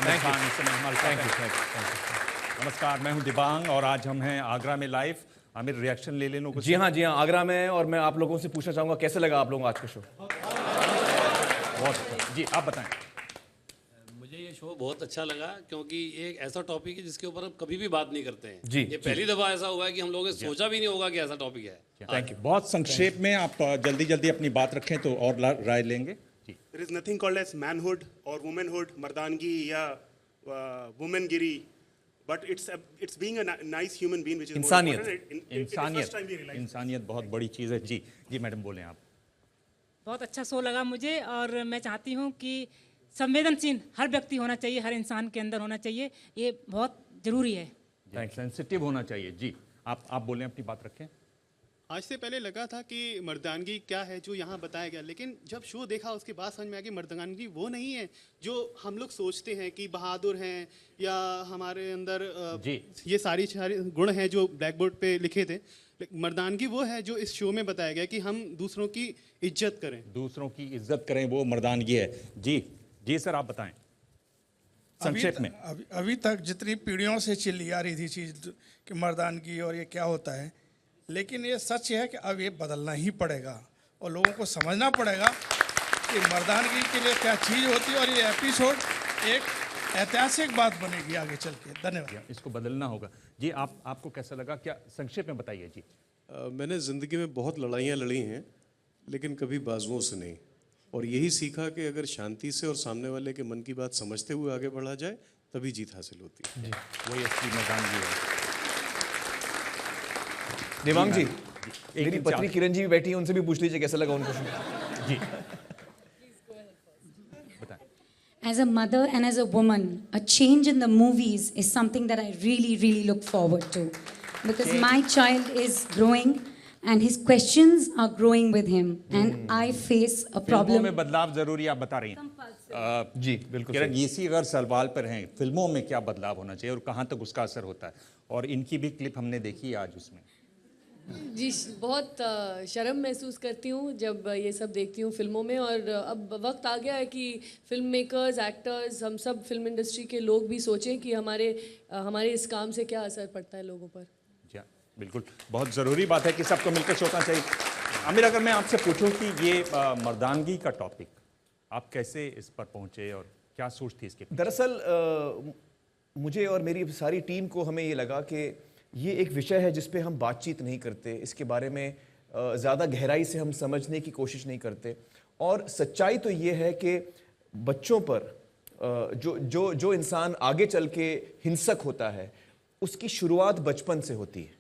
आमिर खान इस समय हमारे साथ हैं। नमस्कार, मैं हूं दिबांग और आज हम हैं आगरा में लाइव। आमिर, रिएक्शन ले लें लोगों से। जी हाँ, आगरा में है और मैं आप लोगों से पूछना चाहूंगा कैसे लगा आप लोगों को आज का शो? बहुत अच्छा। जी, आप बताएं। मुझे ये शो बहुत अच्छा लगा क्योंकि ये एक ऐसा टॉपिक है जिसके ऊपर हम कभी भी बात नहीं करते हैं। जी, ये पहली दफा ऐसा हुआ है कि हम लोगों ने सोचा भी नहीं होगा कि ऐसा टॉपिक है। Thank you. बहुत संक्षेप में आप जल्दी जल्दी अपनी बात रखें तो और राय लेंगे। जी। There is nothing called as manhood or womanhood, मर्दानगी या womanगिरी, but it's being a nice human being which is more इंसानियत। important. It is first time we realize. इंसानियत बहुत बड़ी चीज़ है। जी जी मैडम, बोलें आप। बहुत अच्छा शो लगा मुझे और मैं चाहती हूँ कि संवेदनशील हर व्यक्ति होना चाहिए, हर इंसान के अंदर होना चाहिए, ये बहुत ज़रूरी है। सेंसिटिव होना चाहिए। जी, आप बोलें, अपनी बात रखें। आज से पहले लगा था कि मर्दानगी क्या है जो यहाँ बताया गया, लेकिन जब शो देखा उसके बाद समझ में आया कि मर्दानगी वो नहीं है जो हम लोग सोचते हैं कि बहादुर हैं या हमारे अंदर जी। ये सारी गुण हैं जो ब्लैक बोर्ड पे लिखे थे। मर्दानगी वो है जो इस शो में बताया गया कि हम दूसरों की इज्जत करें, दूसरों की इज्जत करें, वो मर्दानगी है। जी जी सर, आप बताएं संक्षेप में। अभी तक जितनी पीढ़ियों से चली आ रही थी चीज़ कि मर्दानगी और ये क्या होता है, लेकिन ये सच है कि अब ये बदलना ही पड़ेगा और लोगों को समझना पड़ेगा कि मर्दानगी के लिए क्या चीज़ होती है और ये एपिसोड एक ऐतिहासिक बात बनेगी आगे चल के। धन्यवाद। इसको बदलना होगा। जी, आपको कैसा लगा, क्या संक्षेप में बताइए। जी। मैंने ज़िंदगी में बहुत लड़ाइयाँ लड़ी हैं लेकिन कभी बाजुओं से नहीं, और यही सीखा कि अगर शांति से और सामने वाले के मन की बात समझते हुए आगे बढ़ा जाए तभी जीत हासिल होती है। वही असली मर्दानगी है। दिबांग जी, एक मेरी पत्नी किरण जी भी बैठी है, उनसे भी पूछ लीजिए कैसा लगा उनको शो। जी As a mother and as a woman, a change in the movies is something that I really, really look forward to. Because my child is growing and his questions are growing with him. And I face a फिल्मों problem. में बदलाव जरूरी, आप बता रही हैं। जी बिल्कुल। किरण, इसी अगर सवाल पर हैं, फिल्मों में क्या बदलाव होना चाहिए और कहाँ तक उसका असर होता है, और इनकी भी क्लिप हमने देखी आज उसमें। जी, बहुत शर्म महसूस करती हूँ जब ये सब देखती हूँ फिल्मों में, और अब वक्त आ गया है कि फिल्म मेकर्स, एक्टर्स, हम सब फिल्म इंडस्ट्री के लोग भी सोचें कि हमारे इस काम से क्या असर पड़ता है लोगों पर। जी बिल्कुल, बहुत ज़रूरी बात है कि सबको मिलकर सोचना चाहिए। आमिर, अगर मैं आपसे पूछूं कि ये मर्दानगी का टॉपिक आप कैसे इस पर पहुंचे और क्या सोच थी इसके? दरअसल मुझे और मेरी सारी टीम को हमें ये लगा कि ये एक विषय है जिस पे हम बातचीत नहीं करते, इसके बारे में ज़्यादा गहराई से हम समझने की कोशिश नहीं करते। और सच्चाई तो ये है कि बच्चों पर जो इंसान आगे चल के हिंसक होता है उसकी शुरुआत बचपन से होती है,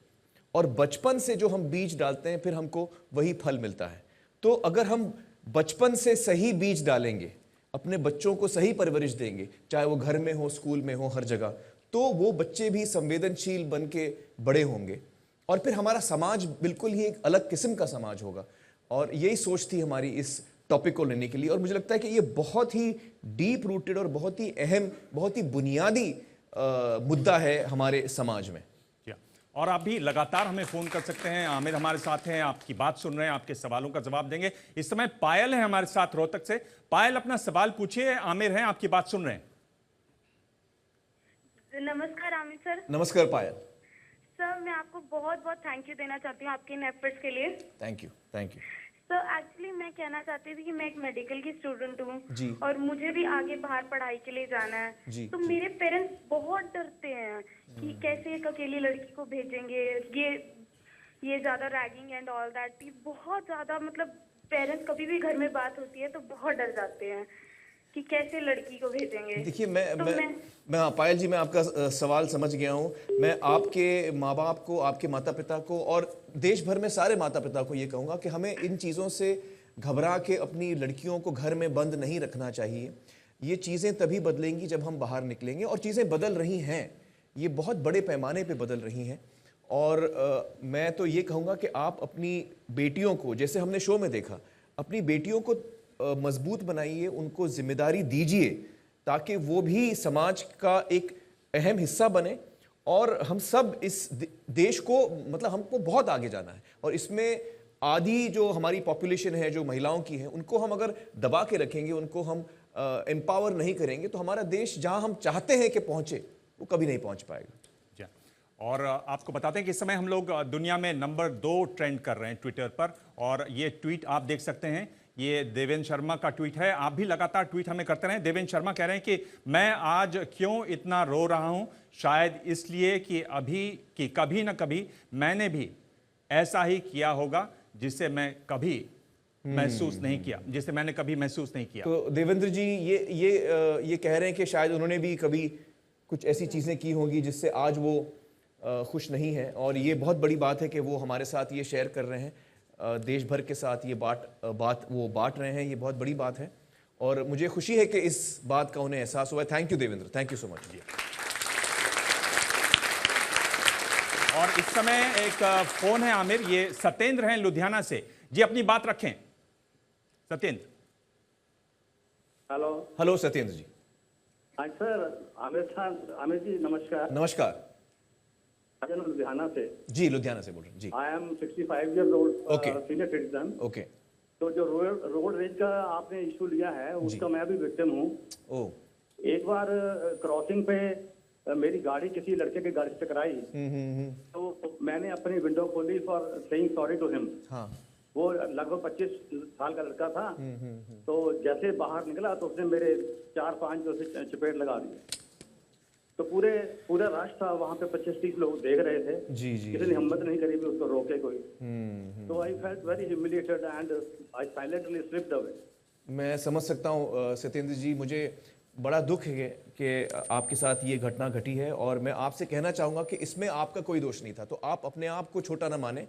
और बचपन से जो हम बीज डालते हैं फिर हमको वही फल मिलता है। तो अगर हम बचपन से सही बीज डालेंगे, अपने बच्चों को सही परवरिश देंगे, चाहे वो घर में हो, स्कूल में हो, हर जगह, तो वो बच्चे भी संवेदनशील बन के बड़े होंगे और फिर हमारा समाज बिल्कुल ही एक अलग किस्म का समाज होगा। और यही सोच थी हमारी इस टॉपिक को लेने के लिए, और मुझे लगता है कि ये बहुत ही डीप रूटेड और बहुत ही अहम, बहुत ही बुनियादी मुद्दा है हमारे समाज में। और आप भी लगातार हमें फ़ोन कर सकते हैं। आमिर हमारे साथ हैं, आपकी बात सुन रहे हैं, आपके सवालों का जवाब देंगे। इस समय पायल है हमारे साथ रोहतक से। पायल, अपना सवाल पूछिए। आमिर हैं, आपकी बात सुन रहे हैं। नमस्कार आमिर सर। नमस्कार पायल। सर, मैं आपको बहुत बहुत थैंक यू देना चाहती हूँ आपके इन एफर्ट्स के लिए। Thank you, thank you. Sir, actually मैं कहना चाहती थी कि मैं एक मेडिकल की स्टूडेंट जी। हूँ और मुझे भी आगे बाहर पढ़ाई के लिए जाना है जी। तो मेरे पेरेंट्स बहुत डरते हैं कि कैसे एक अकेली लड़की को भेजेंगे, ये ज्यादा रैगिंग एंड ऑल दैट, बहुत ज्यादा, मतलब पेरेंट्स कभी भी घर में बात होती है तो बहुत डर जाते हैं कि कैसे लड़की को भेजेंगे। देखिए, मैं पायल जी, मैं आपका सवाल समझ गया हूँ। मैं आपके माँ बाप को, आपके माता पिता को और देश भर में सारे माता पिता को ये कहूँगा कि हमें इन चीज़ों से घबरा के अपनी लड़कियों को घर में बंद नहीं रखना चाहिए। ये चीज़ें तभी बदलेंगी जब हम बाहर निकलेंगे, और चीज़ें बदल रही हैं, ये बहुत बड़े पैमाने पे बदल रही हैं। और मैं तो ये कहूँगा कि आप अपनी बेटियों को, जैसे हमने शो में देखा, अपनी बेटियों को मजबूत बनाइए, उनको जिम्मेदारी दीजिए ताकि वो भी समाज का एक अहम हिस्सा बने। और हम सब इस देश को, मतलब हमको बहुत आगे जाना है, और इसमें आधी जो हमारी पॉपुलेशन है, जो महिलाओं की है, उनको हम अगर दबा के रखेंगे, उनको हम एम्पावर नहीं करेंगे, तो हमारा देश जहां हम चाहते हैं कि पहुंचे, वो कभी नहीं पहुंच पाएगा। जी। और आपको बताते हैं कि इस समय हम लोग दुनिया में नंबर 2 ट्रेंड कर रहे हैं ट्विटर पर, और ये ट्वीट आप देख सकते हैं, ये देवेंद्र शर्मा का ट्वीट है। आप भी लगातार ट्वीट हमें करते रहें। देवेंद्र शर्मा कह रहे हैं कि मैं आज क्यों इतना रो रहा हूं, शायद इसलिए कि कभी ना कभी मैंने भी ऐसा ही किया होगा जिसे मैं कभी महसूस नहीं किया, जिसे मैंने कभी महसूस नहीं किया। तो देवेंद्र जी ये कह रहे हैं कि शायद उन्होंने भी कभी कुछ ऐसी चीज़ें की होंगी जिससे आज वो खुश नहीं है, और ये बहुत बड़ी बात है कि वो हमारे साथ ये शेयर कर रहे हैं, देश भर के साथ ये बात वो बांट रहे हैं। ये बहुत बड़ी बात है और मुझे खुशी है कि इस बात का उन्हें एहसास हुआ है। Thank you Devendra, thank you so much. और इस समय एक फोन है आमिर, ये सत्येंद्र हैं लुधियाना से। जी अपनी बात रखें सत्येंद्र। हेलो सत्येंद्र जी। हाँ सर, आमिर जी नमस्कार। नमस्कार। लुधियाना से। जी लुधियाना से बोल रहे हैं जी। I am 65 years old, okay, senior citizen. Okay. तो जो रोड रेज का आपने इशू लिया है, उसका मैं भी विक्टिम हूँ। एक बार क्रॉसिंग पे मेरी गाड़ी किसी लड़के की गाड़ी से टकराई, तो मैंने अपनी विंडो खोली for saying sorry to him. वो लगभग 25 साल का लड़का था। तो जैसे बाहर निकला तो उसने मेरे 4-5 जो से चपेट लगा दिए। तो पूरा राश था वहाँ पे, 25-30 लोग देख रहे थे। किसी ने हिम्मत नहीं करी भी उसको रोके कोई। तो I felt very humiliated and I silently slipped away. मैं समझ सकता हूँ सत्येंद्र जी, मुझे बड़ा दुख है कि आपके साथ ये घटना घटी है, और मैं आपसे कहना चाहूँगा कि इसमें आपका कोई दोष नहीं था। तो आप अपने आप को छोटा ना माने।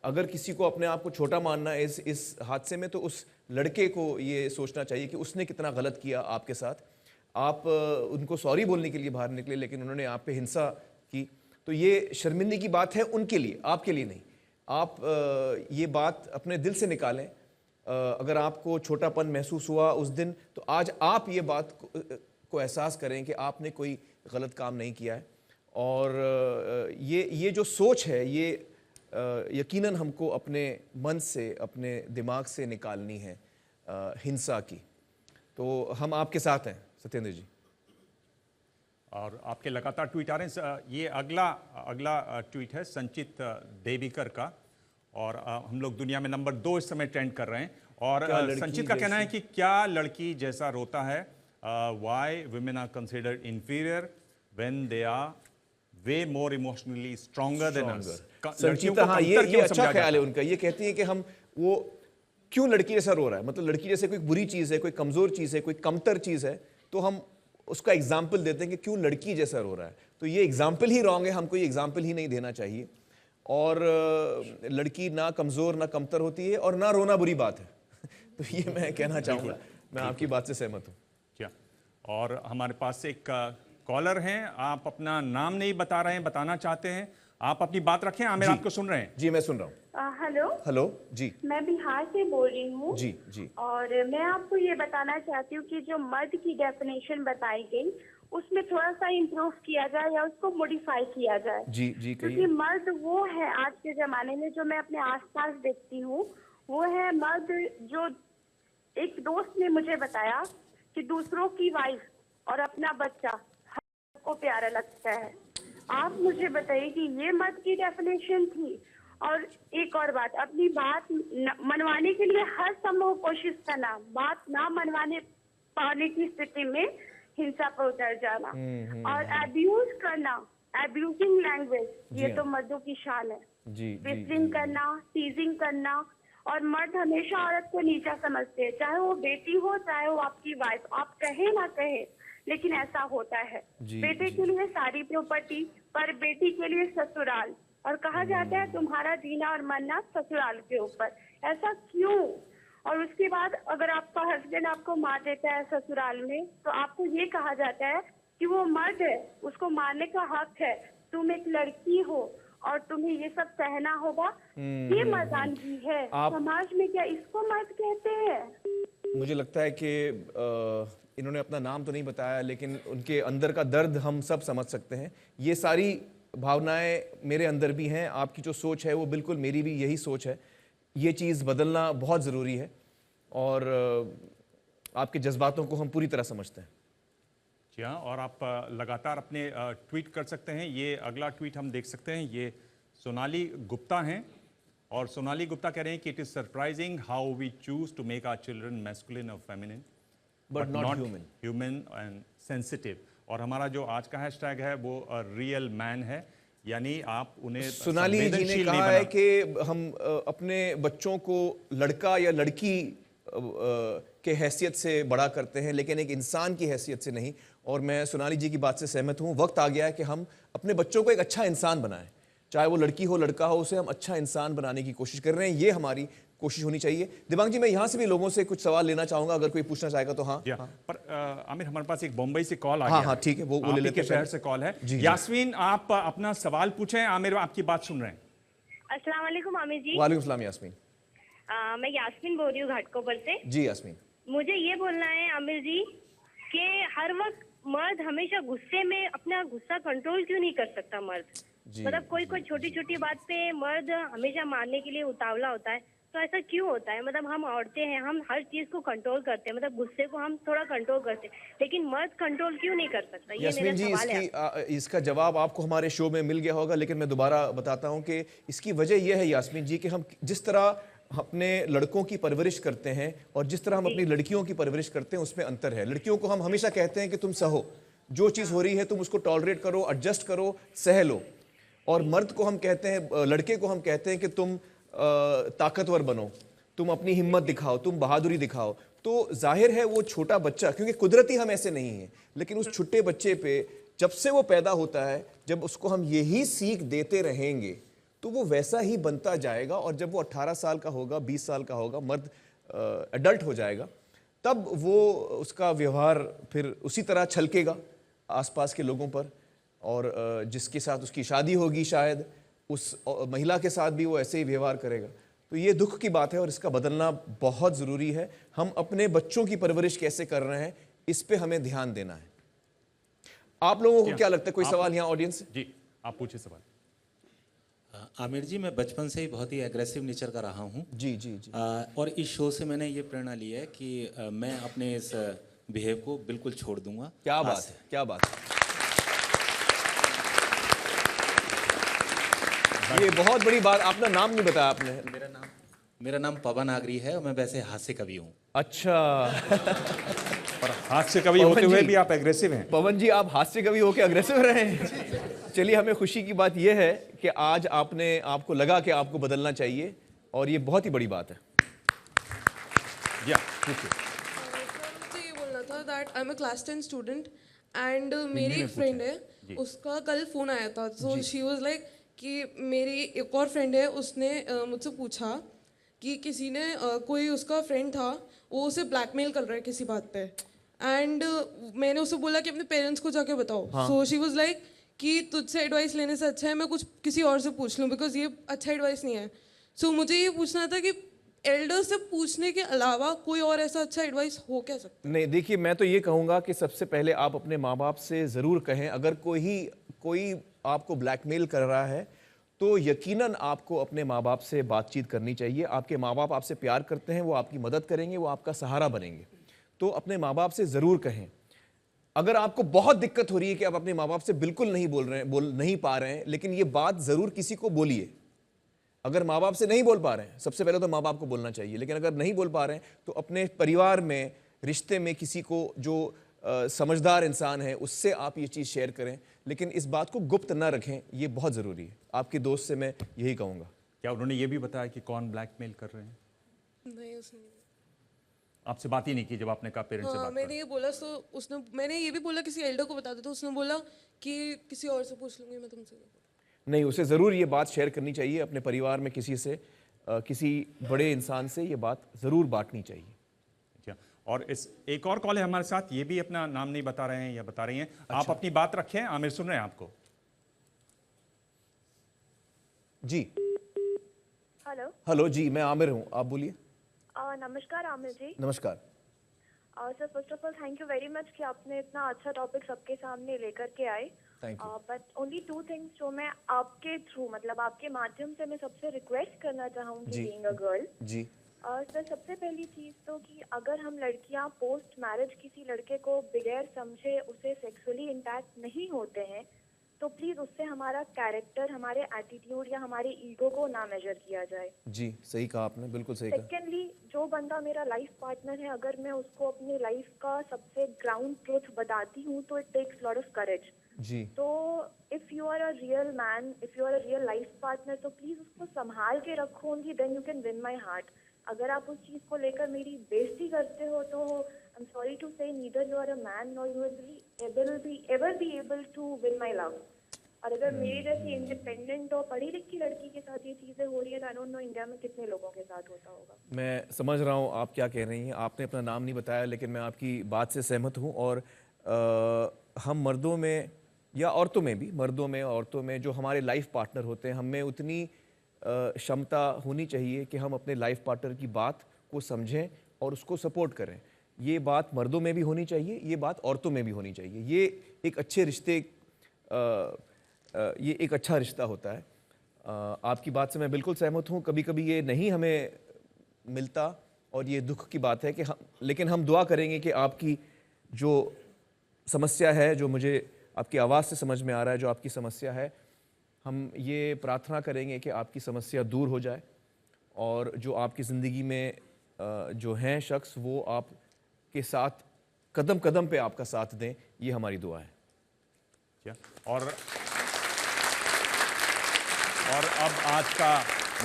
अगर किसी को अपने आप को छोटा मानना है इस हादसे में, तो उस लड़के को ये सोचना चाहिए कि उसने कितना गलत किया आपके साथ। आप उनको सॉरी बोलने के लिए बाहर निकले, लेकिन उन्होंने आप पे हिंसा की। तो ये शर्मिंदगी की बात है उनके लिए, आपके लिए नहीं। आप ये बात अपने दिल से निकालें। अगर आपको छोटापन महसूस हुआ उस दिन, तो आज आप ये बात को एहसास करें कि आपने कोई गलत काम नहीं किया है। और ये जो सोच है, ये यकीनन हमको अपने मन से, अपने दिमाग से निकालनी है हिंसा की। तो हम आपके साथ हैं सत्येंद्र जी। और आपके लगातार ट्वीट आ रहे हैं। ये अगला ट्वीट है संचित देवीकर का, और हम लोग दुनिया में नंबर 2 इस समय ट्रेंड कर रहे हैं। और संचित का कहना है कि क्या लड़की जैसा रोता है, why women are considered inferior when they are way more emotionally stronger than us. Sanchita, हाँ, ये अच्छा ख्याल है उनका। ये कहती है कि हम वो क्यों लड़की जैसा रो रहा है, मतलब लड़की जैसे कोई बुरी चीज़ है, कोई कमज़ोर चीज़ है, कोई कमतर चीज़ है, तो हम उसका एग्जाम्पल देते हैं कि क्यों लड़की जैसा रो रहा है। तो ये एग्जाम्पल ही रॉन्ग है, हमको ये एग्जाम्पल ही नहीं देना चाहिए। और लड़की ना कमज़ोर ना कमतर होती है, और ना रोना बुरी बात है। तो ये मैं कहना चाहूँगा, मैं आपकी बात से सहमत हूँ। क्या? और हमारे पास एक कॉलर हैं, आप अपना नाम नहीं बता रहे हैं, बताना चाहते हैं, आप अपनी बात रखें। आमिर आपको सुन रहे हैं। जी मैं सुन रहा हूँ। हेलो जी। मैं बिहार से बोल रही हूँ। जी। और मैं आपको ये बताना चाहती हूँ कि जो मर्द की डेफिनेशन बताई गई, उसमें थोड़ा सा इम्प्रूव किया जाए या उसको मॉडिफाई किया जाए। जी क्योंकि मर्द वो है आज के जमाने में, जो मैं अपने आसपास देखती हूँ, वो है मर्द जो, एक दोस्त ने मुझे बताया कि दूसरों की वाइफ और अपना बच्चा को प्यारा लगता है। आप मुझे बताइए कि ये मर्द की डेफिनेशन थी। और एक और बात, अपनी बात मनवाने के लिए हर संभव कोशिश करना, बात ना मनवाने पाने की स्थिति में हिंसा पर उतर जाना और एब्यूज करना, एब्यूजिंग लैंग्वेज, ये तो मर्दों की शान है। विस्लिंग करना, टीजिंग करना, और मर्द हमेशा औरत को नीचा समझते हैं, चाहे वो बेटी हो चाहे वो आपकी वाइफ। आप कहे ना कहे, लेकिन ऐसा होता है। बेटे के लिए सारी प्रॉपर्टी, पर बेटी के लिए ससुराल, और कहा जाता है तुम्हारा जीना और मरना ससुराल के ऊपर। ऐसा क्यों? और उसके बाद अगर आपका हस्बैंड आपको मार देता है ससुराल में, तो आपको ये कहा जाता है कि वो मर्द है, उसको मारने का हक है, तुम एक लड़की हो और तुम्हें ये सब सहना होगा। ये मर्दानगी है। समाज में क्या इसको मर्द कहते हैं? मुझे लगता है कि इन्होंने अपना नाम तो नहीं बताया, लेकिन उनके अंदर का दर्द हम सब समझ सकते हैं। ये सारी भावनाएं मेरे अंदर भी हैं। आपकी जो सोच है वो बिल्कुल मेरी भी यही सोच है। ये चीज़ बदलना बहुत ज़रूरी है और आपके जज्बातों को हम पूरी तरह समझते हैं। जी हाँ, और आप लगातार अपने ट्वीट कर सकते हैं। ये अगला ट्वीट हम देख सकते हैं, ये सोनाली गुप्ता हैं और सोनाली गुप्ता कह रहे हैं कि it is surprising how we choose to make our children masculine और feminine but not human. Human and sensitive. और हमारा जो आज का हैशटैग है वो रियल मैन है, यानी आप उन्हें सोनाली जी ने संवेदनशील नहीं कहा है बना। कि हम अपने बच्चों को लड़का या लड़की के हैसियत से बड़ा करते हैं, लेकिन एक इंसान की हैसियत से नहीं। और मैं सोनाली जी की बात से सहमत हूँ। वक्त आ गया है कि हम अपने बच्चों को एक अच्छा इंसान बनाएं, चाहे वो लड़की हो लड़का हो, उसे हम अच्छा इंसान बनाने की कोशिश कर रहे हैं। ये हमारी कोशिश होनी चाहिए। दिव्यांग जी, मैं यहाँ से भी लोगों से कुछ सवाल लेना चाहूंगा, अगर कोई पूछना चाहेगा तो। हाँ हाँ। पर आमिर, हमारे पास एक बम्बई से कॉल आ हाँ गया हाँ, ठीक है, वो ले लेते हैं। शहर से कॉल है। यास्मीन, आप अपना सवाल पूछें, आमिर आपकी बात सुन रहे हैं। अस्सलाम वालेकुम आमिर जी। वालेकुम सलाम यास्मीन। मैं यास्मीन बोल रही हूँ घाटकोपर से। जी यास्मीन, मुझे ये बोलना है आमिर जी कि हर वक्त मर्द हमेशा गुस्से में अपना गुस्सा कंट्रोल क्यों नहीं कर सकता मर्द? मतलब कोई कोई छोटी छोटी बात पे मर्द हमेशा मारने के लिए उतावला होता है, तो ऐसा क्यों होता है? मतलब हम औरतें हैं, हम हर चीज को कंट्रोल करते हैं, मतलब गुस्से को हम थोड़ा कंट्रोल करते हैं, लेकिन मर्द कंट्रोल क्यों नहीं कर सकता? ये यास्मीन जी, मेरा सवाल है। इसका जवाब आपको हमारे शो में मिल गया होगा, लेकिन मैं दोबारा बताता हूं कि इसकी वजह यह है यास्मीन जी कि हम जिस तरह अपने लड़कों की परवरिश करते हैं और जिस तरह हम अपनी लड़कियों की परवरिश करते हैं उसमें अंतर है। लड़कियों को हम हमेशा कहते हैं कि तुम सहो, जो चीज़ हो रही है तुम उसको टॉलरेट करो, एडजस्ट करो, सह लो। और मर्द को हम कहते हैं, लड़के को हम कहते हैं कि तुम ताकतवर बनो, तुम अपनी हिम्मत दिखाओ, तुम बहादुरी दिखाओ। तो जाहिर है वो छोटा बच्चा, क्योंकि कुदरती हम ऐसे नहीं हैं, लेकिन उस छोटे बच्चे पे जब से वो पैदा होता है, जब उसको हम यही सीख देते रहेंगे तो वो वैसा ही बनता जाएगा। और जब वो 18 साल का होगा, 20 साल का होगा, मर्द एडल्ट हो जाएगा, तब वो उसका व्यवहार फिर उसी तरह छलकेगा आसपास के लोगों पर। और जिसके साथ उसकी शादी होगी शायद उस महिला के साथ भी वो ऐसे ही व्यवहार करेगा। तो ये दुख की बात है और इसका बदलना बहुत ज़रूरी है। हम अपने बच्चों की परवरिश कैसे कर रहे हैं, इस पे हमें ध्यान देना है। आप लोगों को क्या लगता है? कोई सवाल यहाँ ऑडियंस से? जी, आप पूछिए सवाल। आमिर जी, मैं बचपन से ही बहुत ही एग्रेसिव नेचर का रहा हूँ। जी जी जी। और इस शो से मैंने ये प्रेरणा ली है कि मैं अपने इस बिहेव को बिल्कुल छोड़ दूंगा। क्या बात है, क्या बात है। ये बहुत बड़ी बात। अपना नाम नहीं बताया आपने। मेरा नाम पवन आगरी है और मैं वैसे हास्य कवि हूँ। अच्छा। पर हास्य कवि होते हुए भी आप एग्रेसिव हैं। पवन जी, आप हास्य कवि होकर अग्रेसिव रहे हैं। चलिए, हमें खुशी की बात यह है कि आज आपको लगा कि आपको बदलना चाहिए, और ये बहुत ही बड़ी बात है। मुझे ये बोलना था that I am a class 10 student and मेरी एक फ्रेंड है, उसका कल फोन आया था। सो शी वाज लाइक कि मेरी एक और फ्रेंड है, उसने मुझसे पूछा कि किसी ने कोई उसका फ्रेंड था, वो उसे ब्लैकमेल कर रहा है किसी बात पे। एंड मैंने उसे बोला कि अपने पेरेंट्स को जाके बताओ। सो शी वाज लाइक कि तुझसे एडवाइस लेने से अच्छा है मैं कुछ किसी और से पूछ लूँ, बिकॉज ये अच्छा एडवाइस नहीं है। सो मुझे ये पूछना था कि एल्डर्स से पूछने के अलावा कोई और ऐसा अच्छा एडवाइस हो क्या सकता? नहीं, देखिए, मैं तो ये कहूँगा कि सबसे पहले आप अपने माँ बाप से ज़रूर कहें। अगर कोई आपको ब्लैकमेल कर रहा है तो यकीनन आपको अपने माँ बाप से बातचीत करनी चाहिए। आपके माँ बाप आपसे प्यार करते हैं, वो आपकी मदद करेंगे, वो आपका सहारा बनेंगे। तो अपने माँ बाप से ज़रूर कहें। अगर आपको बहुत दिक्कत हो रही है कि आप अपने माँ बाप से बिल्कुल नहीं बोल नहीं पा रहे हैं, लेकिन ये बात ज़रूर किसी को बोलिए। अगर माँ बाप से नहीं बोल पा रहे हैं, सबसे पहले तो माँ बाप को बोलना चाहिए। लेकिन अगर नहीं बोल पा रहे हैं तो अपने परिवार में, रिश्ते में किसी को जो समझदार इंसान है उससे आप ये चीज़ शेयर करें, लेकिन इस बात को गुप्त ना रखें। ये बहुत ज़रूरी है। आपके दोस्त से मैं यही कहूँगा। क्या उन्होंने ये भी बताया कि कौन ब्लैकमेल कर रहे हैं? नहीं, उसने आपसे बात ही नहीं की जब आपने कहा पेरेंट्स से बात मैंने ये बोला, तो मैंने ये भी बोला किसी एल्डर को बता दो, तो उसने बोला कि किसी और से पूछ लूंगी, मैं तुमसे नहीं। उसे ज़रूर ये बात शेयर करनी चाहिए अपने परिवार में, किसी से, किसी बड़े इंसान से ये बात ज़रूर बांटनी चाहिए। और एक और कॉल है हमारे साथ, ये भी अपना नाम नहीं बता रहे हैं या बता रही हैं। अच्छा। आप अपनी बात रखें, आमिर सुन रहे हैं आपको। जी हेलो जी, मैं आमिर हूँ, आप बोलिए। नमस्कार आमिर जी। नमस्कार। Sir, first of all thank you very much कि आपने इतना अच्छा टॉपिक सबके सामने लेकर के आए। बट ओनली 2 थिंग्स जो मैं आपके थ्रू मतलब आपके माध्यम से मैं सबसे रिक्वेस्ट करना चाहूँगी बीइंग अ गर्ल जी सर सबसे पहली चीज़ तो कि अगर हम लड़कियां पोस्ट मैरिज किसी लड़के को बगैर समझे उसे सेक्सुअली इंटैक्ट नहीं होते हैं तो प्लीज़ उससे हमारा कैरेक्टर हमारे एटीट्यूड या हमारे ईगो को ना मेजर किया जाए। जी सही कहा आपने, बिल्कुल सही कहा। सेकेंडली जो बंदा मेरा लाइफ पार्टनर है अगर मैं उसको अपनी लाइफ का सबसे ग्राउंड ट्रूथ बताती हूँ तो it takes lot of courage. जी तो if you are a real man, if you are a real life partner तो प्लीज़ उसको संभाल के रखो only then you can win my heart. अगर आप उस चीज़ को लेकर मेरी बेइज्जती करते हो तो I am sorry to say neither you are a man nor you will be able to win my love. और अगर मेरी जैसी इंडिपेंडेंट और पढ़ी लिखी लड़की के साथ ये चीज़ें हो रही है तो आई डोंट नो इंडिया में कितने लोगों के साथ होता होगा। मैं समझ रहा हूँ आप क्या कह रही हैं, आपने अपना नाम नहीं बताया लेकिन मैं आपकी बात से सहमत हूँ। और हम मर्दों में या औरतों में भी, मर्दों में औरतों में जो हमारे लाइफ पार्टनर होते हैं हमें उतनी क्षमता होनी चाहिए कि हम अपने लाइफ पार्टनर की बात को समझें और उसको सपोर्ट करें। ये बात मर्दों में भी होनी चाहिए, ये बात औरतों में भी होनी चाहिए। ये एक अच्छे रिश्ते ये एक अच्छा रिश्ता होता है। आपकी बात से मैं बिल्कुल सहमत हूँ। कभी कभी ये नहीं हमें मिलता और ये दुख की बात है कि लेकिन हम दुआ करेंगे कि आपकी जो समस्या है, जो मुझे आपकी आवाज़ से समझ में आ रहा है जो आपकी समस्या है, हम ये प्रार्थना करेंगे कि आपकी समस्या दूर हो जाए और जो आपकी ज़िंदगी में जो हैं शख्स वो आपके साथ कदम कदम पे आपका साथ दें, ये हमारी दुआ है। और अब आज का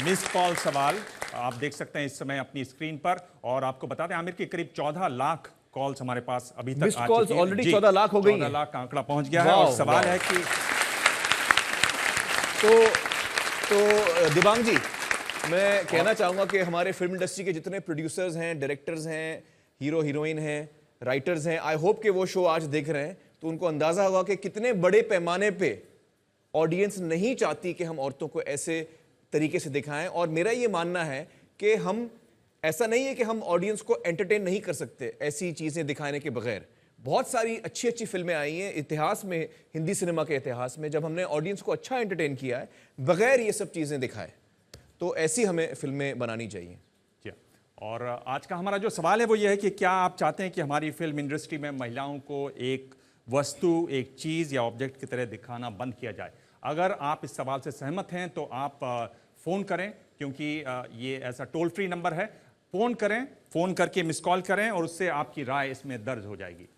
मिस कॉल सवाल आप देख सकते हैं इस समय अपनी स्क्रीन पर। और आपको बता दें आमिर की करीब 14 लाख कॉल्स हमारे पास अभी तक मिस्ड कॉल्स ऑलरेडी 14 लाख हो गई हैं। 14 लाख का आंकड़ा पहुंच गया है। और सवाल है कि तो दिबांग जी, मैं कहना चाहूँगा कि हमारे फिल्म इंडस्ट्री के जितने प्रोड्यूसर्स हैं, डायरेक्टर्स हैं, हीरो हीरोइन हैं, राइटर्स हैं, आई होप कि वो शो आज देख रहे हैं तो उनको अंदाज़ा होगा कि कितने बड़े पैमाने पे ऑडियंस नहीं चाहती कि हम औरतों को ऐसे तरीके से दिखाएं। और मेरा ये मानना है कि हम ऐसा नहीं है कि हम ऑडियंस को एंटरटेन नहीं कर सकते ऐसी चीज़ें दिखाने के बगैर। बहुत सारी अच्छी अच्छी फिल्में आई हैं इतिहास में, हिंदी सिनेमा के इतिहास में, जब हमने ऑडियंस को अच्छा एंटरटेन किया है बगैर ये सब चीज़ें दिखाए। तो ऐसी हमें फिल्में बनानी चाहिए। और आज का हमारा जो सवाल है वो ये है कि क्या आप चाहते हैं कि हमारी फिल्म इंडस्ट्री में महिलाओं को एक वस्तु, एक चीज़ या ऑब्जेक्ट की तरह दिखाना बंद किया जाए? अगर आप इस सवाल से सहमत हैं तो आप फ़ोन करें, क्योंकि ये ऐसा टोल फ्री नंबर है। फ़ोन करें, फ़ोन करके मिस कॉल करें और उससे आपकी राय इसमें दर्ज हो जाएगी।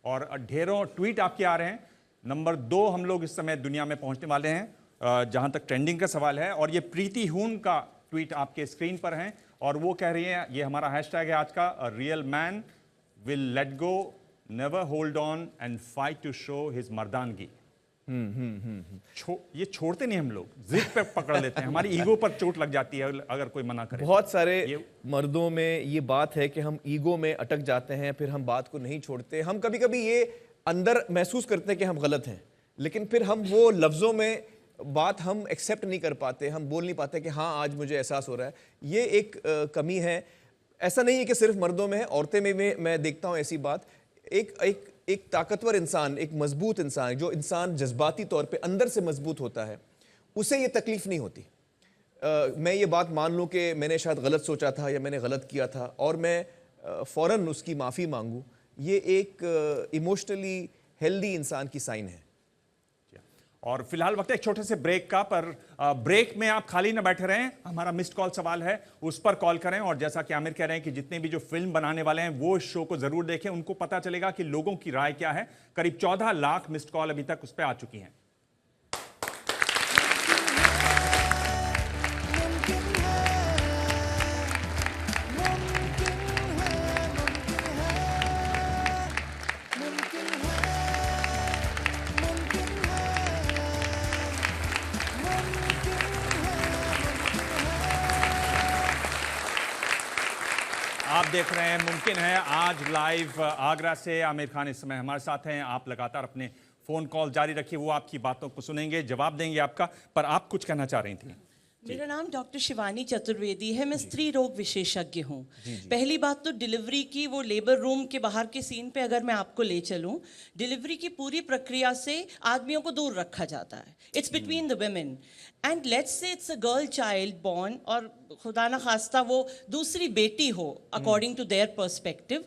और ढेरों ट्वीट आपके आ रहे हैं। नंबर 2 हम लोग इस समय दुनिया में पहुंचने वाले हैं जहां तक ट्रेंडिंग का सवाल है। और ये प्रीति हून का ट्वीट आपके स्क्रीन पर हैं और वो कह रही हैं, ये हमारा हैशटैग है आज का, a real man will let go, never hold on and fight to show his मर्दानगी। ये छोड़ते नहीं हम लोग, जिद पे पकड़ लेते हैं, हमारी ईगो पर चोट लग जाती है अगर कोई मना करे। बहुत सारे मर्दों में ये बात है कि हम ईगो में अटक जाते हैं, फिर हम बात को नहीं छोड़ते। हम कभी कभी ये अंदर महसूस करते हैं कि हम गलत हैं, लेकिन फिर हम वो लफ्ज़ों में बात हम एक्सेप्ट नहीं कर पाते, हम बोल नहीं पाते कि हाँ आज मुझे एहसास हो रहा है। ये एक कमी है। ऐसा नहीं है कि सिर्फ मर्दों में है, औरतें में भी मैं देखता हूँ ऐसी बात। एक ताकतवर इंसान, एक मजबूत इंसान, जो इंसान जज्बाती तौर पे अंदर से मजबूत होता है, उसे ये तकलीफ नहीं होती। मैं ये बात मान लूँ कि मैंने शायद गलत सोचा था या मैंने गलत किया था और मैं फ़ौरन उसकी माफ़ी मांगूँ, ये एक इमोशनली हेल्दी इंसान की साइन है। और फिलहाल वक्त है एक छोटे से ब्रेक का, पर ब्रेक में आप खाली ना बैठे रहें। हमारा मिस्ड कॉल सवाल है, उस पर कॉल करें। और जैसा कि आमिर कह रहे हैं कि जितने भी जो फिल्म बनाने वाले हैं वो शो को जरूर देखें, उनको पता चलेगा कि लोगों की राय क्या है। करीब 14 लाख मिस्ड कॉल अभी तक उस पर आ चुकी हैं। आप देख रहे हैं मुमकिन है आज लाइव आगरा से। आमिर खान इस समय हमारे साथ हैं। आप लगातार अपने फ़ोन कॉल जारी रखिए, वो आपकी बातों को सुनेंगे, जवाब देंगे आपका। पर आप कुछ कहना चाह रही थी? मेरा नाम डॉक्टर शिवानी चतुर्वेदी है। मैं स्त्री रोग विशेषज्ञ हूँ। पहली बात तो डिलीवरी की वो लेबर रूम के बाहर के सीन पे अगर मैं आपको ले चलूँ, डिलीवरी की पूरी प्रक्रिया से आदमियों को दूर रखा जाता है। It's between the women and let's say it's a girl child born और खुदा न खास्ता वो दूसरी बेटी हो अकॉर्डिंग टू देयर पर्सपेक्टिव,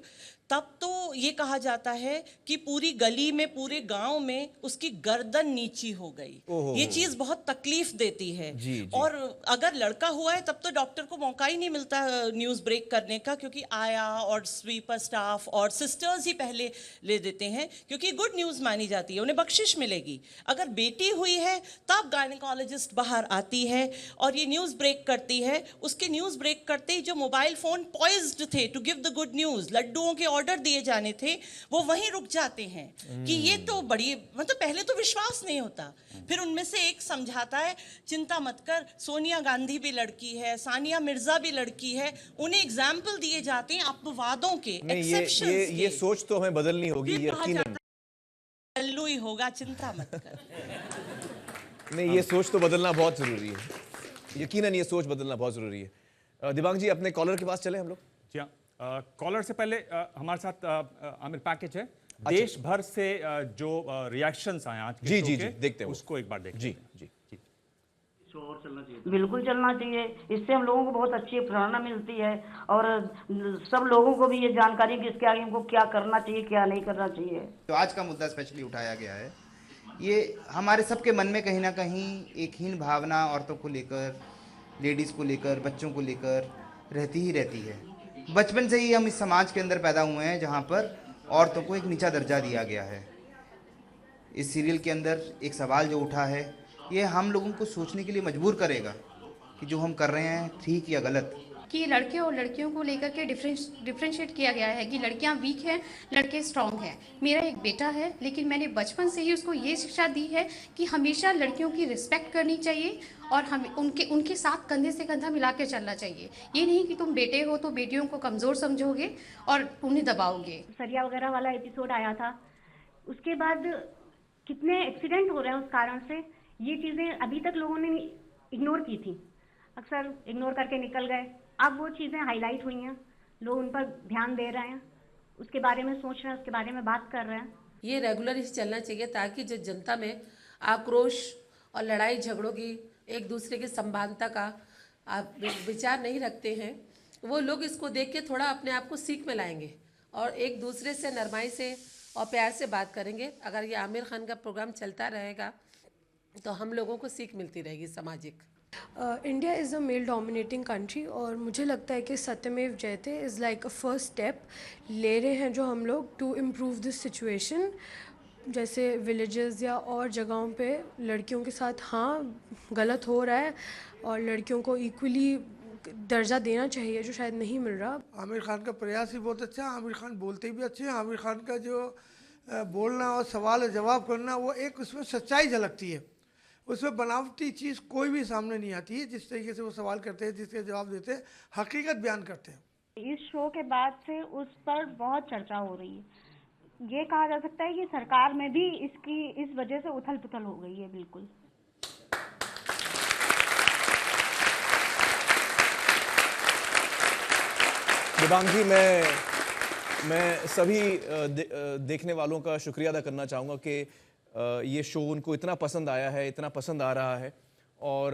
तब तो ये कहा जाता है कि पूरी गली में पूरे गांव में उसकी गर्दन नीची हो गई। ये चीज़ बहुत तकलीफ देती है। और अगर लड़का हुआ है तब तो डॉक्टर को मौका ही नहीं मिलता न्यूज़ ब्रेक करने का, क्योंकि आया और स्वीपर स्टाफ और सिस्टर्स ही पहले ले देते हैं, क्योंकि गुड न्यूज़ मानी जाती है, उन्हें बख्शिश मिलेगी। अगर बेटी हुई है तब गायनेकोलॉजिस्ट बाहर आती है और ये न्यूज़ ब्रेक करती है। उसके न्यूज़ ब्रेक करते ही जो mobile phone poised to give the good गुड न्यूज़, लड्डुओं के ऑर्डर दिए जाने थे, वो वहीं रुक जाते हैं कि ये तो बड़ी, मतलब पहले तो विश्वास नहीं होता, फिर उनमें से एक समझाता है चिंता मत कर, सोनिया गांधी भी लड़की है, सानिया मिर्जा भी लड़की है, उन्हें एग्जाम्पल दिए जाते हैं अपवादों के, एक्सेप्शंस के। ये सोच तो हमें बदलनी होगी, यकीनन। लल्लू ही होगा, चिंता मत कर। नहीं, ये सोच तो बदलना बहुत जरूरी है, यकीनन ये सोच बदलना बहुत जरूरी है। दिबांग जी, अपने कॉलर के पास चले हम लोग। जी हाँ, कॉलर से पहले हमारे साथ आमिर पैकेज है। देश भर से जो रिएक्शंस आए आज के जी देखते हैं उसको एक बार देखते हैं। जी बिल्कुल चलना चाहिए, इससे हम लोगों को बहुत अच्छी प्रेरणा मिलती है और सब लोगों को भी ये जानकारी कि इसके आगे हमको क्या करना चाहिए, क्या नहीं करना चाहिए। तो आज का मुद्दा स्पेशली उठाया गया है, ये हमारे सबके मन में कहीं ना कहीं एक हीन भावना औरतों को लेकर, लेडीज़ को लेकर, बच्चों को लेकर रहती ही रहती है। बचपन से ही हम इस समाज के अंदर पैदा हुए हैं जहाँ पर औरतों को एक नीचा दर्जा दिया गया है। इस सीरियल के अंदर एक सवाल जो उठा है, ये हम लोगों को सोचने के लिए मजबूर करेगा कि जो हम कर रहे हैं ठीक या गलत। कि लड़के और लड़कियों को लेकर के डिफ्रेंशिएट किया गया है कि लड़कियां वीक हैं, लड़के स्ट्रांग हैं। मेरा एक बेटा है, लेकिन मैंने बचपन से ही उसको ये शिक्षा दी है कि हमेशा लड़कियों की रिस्पेक्ट करनी चाहिए और हम उनके साथ कंधे से कंधा मिला के चलना चाहिए। ये नहीं कि तुम बेटे हो तो बेटियों को कमज़ोर समझोगे और उन्हें दबाओगे। सरिया वगैरह वाला एपिसोड आया था, उसके बाद कितने एक्सीडेंट हो रहे हैं उस कारण से। ये चीज़ें अभी तक लोगों ने इग्नोर की थी, अक्सर इग्नोर करके निकल गए। अब वो चीज़ें हाईलाइट हुई हैं, लोग उन पर ध्यान दे रहे हैं, उसके बारे में सोच रहे हैं, उसके बारे में बात कर रहे हैं। ये रेगुलर ही चलना चाहिए ताकि जो जनता में आक्रोश और लड़ाई झगड़ों की, एक दूसरे की संभावना का आप विचार नहीं रखते हैं, वो लोग इसको देख के थोड़ा अपने आप को सीख में लाएंगे और एक दूसरे से नरमाई से और प्यार से बात करेंगे। अगर ये आमिर खान का प्रोग्राम चलता रहेगा तो हम लोगों को सीख मिलती रहेगी सामाजिक। India is a male dominating country और मुझे लगता है कि सत्यमेव जयते is like a first step ले रहे हैं जो हम लोग टू इम्प्रूव दिस सिचुएशन। जैसे विलेजेस या और जगहों पे लड़कियों के साथ गलत हो रहा है और लड़कियों को इक्वली दर्जा देना चाहिए जो शायद नहीं मिल रहा। आमिर खान का प्रयास ही बहुत अच्छा है, आमिर खान बोलते भी अच्छे हैं। आमिर खान का जो बोलना और सवाल जवाब करना, वो एक उसमें सच्चाई झलकती है, उसमें बनावटी चीज़ कोई भी सामने नहीं आती है। जिस तरीके से वो सवाल करते हैं, जिसके जवाब देते हैं, हकीकत बयान करते हैं। इस शो के बाद से उस पर बहुत चर्चा हो रही है। ये कहा जा सकता है कि सरकार में भी इस वजह से उथल पुथल हो गई है। बिल्कुल दिबांग जी, मैं सभी देखने वालों का शुक्रिया अदा करना चाहूँगा कि ये शो उनको इतना पसंद आया है, इतना पसंद आ रहा है और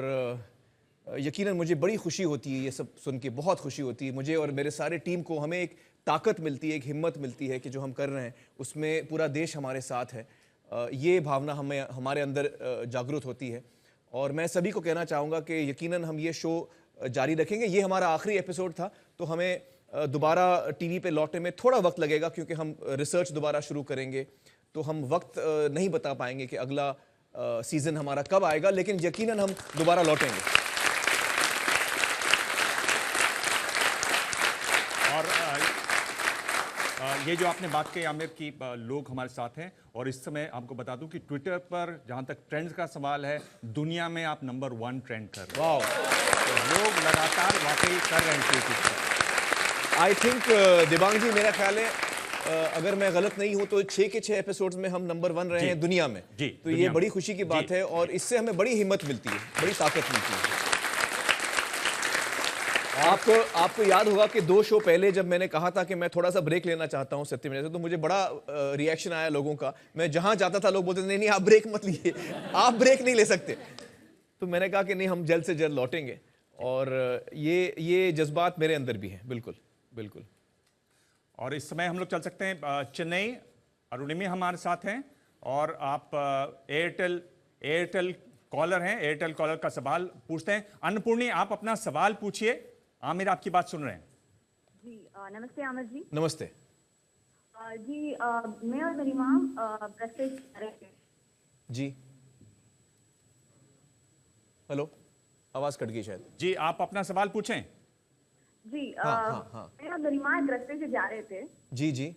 यकीनन मुझे बड़ी खुशी होती है ये सब सुन के, बहुत खुशी होती है मुझे और मेरे सारे टीम को। हमें एक ताकत मिलती है, एक हिम्मत मिलती है कि जो हम कर रहे हैं उसमें पूरा देश हमारे साथ है। ये भावना हमारे अंदर जागरूक होती है और मैं सभी को कहना चाहूँगा कि यकीनन हम ये शो जारी रखेंगे। ये हमारा आखिरी एपिसोड था, तो हमें दोबारा टीवी पे लौटने में थोड़ा वक्त लगेगा क्योंकि हम रिसर्च दोबारा शुरू करेंगे, तो हम वक्त नहीं बता पाएंगे कि अगला सीज़न हमारा कब आएगा, लेकिन यकीनन हम दोबारा लौटेंगे। और ये जो आपने बात कही आमिर की, लोग हमारे साथ हैं और इस समय आपको बता दूं कि ट्विटर पर जहां तक ट्रेंड्स का सवाल है, दुनिया में आप नंबर 1 ट्रेंड कर रहे हैं। तो लोग लगातार वाकई कर रहे हैं। आई थिंक दिबांग जी, मेरा ख्याल है अगर मैं गलत नहीं हूं तो 6 के 6 एपिसोड्स में हम नंबर 1 रहे हैं दुनिया में। तो ये बड़ी खुशी की बात है और इससे हमें बड़ी हिम्मत मिलती है, बड़ी ताकत मिलती है। आपको याद होगा कि 2 शो पहले जब मैंने कहा था कि मैं थोड़ा सा ब्रेक लेना चाहता हूं सत्यम से, तो मुझे बड़ा रिएक्शन आया लोगों का। मैं जहां जाता था लोग बोलते थे नहीं आप ब्रेक मत लीजिए, आप ब्रेक नहीं ले सकते। तो मैंने कहा कि नहीं, हम जल्द से जल्द लौटेंगे, और ये जज्बात मेरे अंदर भी हैं। बिल्कुल बिल्कुल। और इस समय हम लोग चल सकते हैं चेन्नई। अरुणिमी हमारे साथ हैं, और आप एयरटेल कॉलर हैं। एयरटेल कॉलर का सवाल पूछते हैं। अन्नपूर्णी, आप अपना सवाल पूछिए, आमिर आपकी बात सुन रहे हैं। जी नमस्ते आमिर जी। नमस्ते जी मैं और मेरी माँ ब्रेस्ट जी। हेलो, आवाज कट गई शायद। जी आप अपना सवाल पूछें। जी हाँ। मैं और मेरी माँ एक रास्ते से जा रहे थे, जी।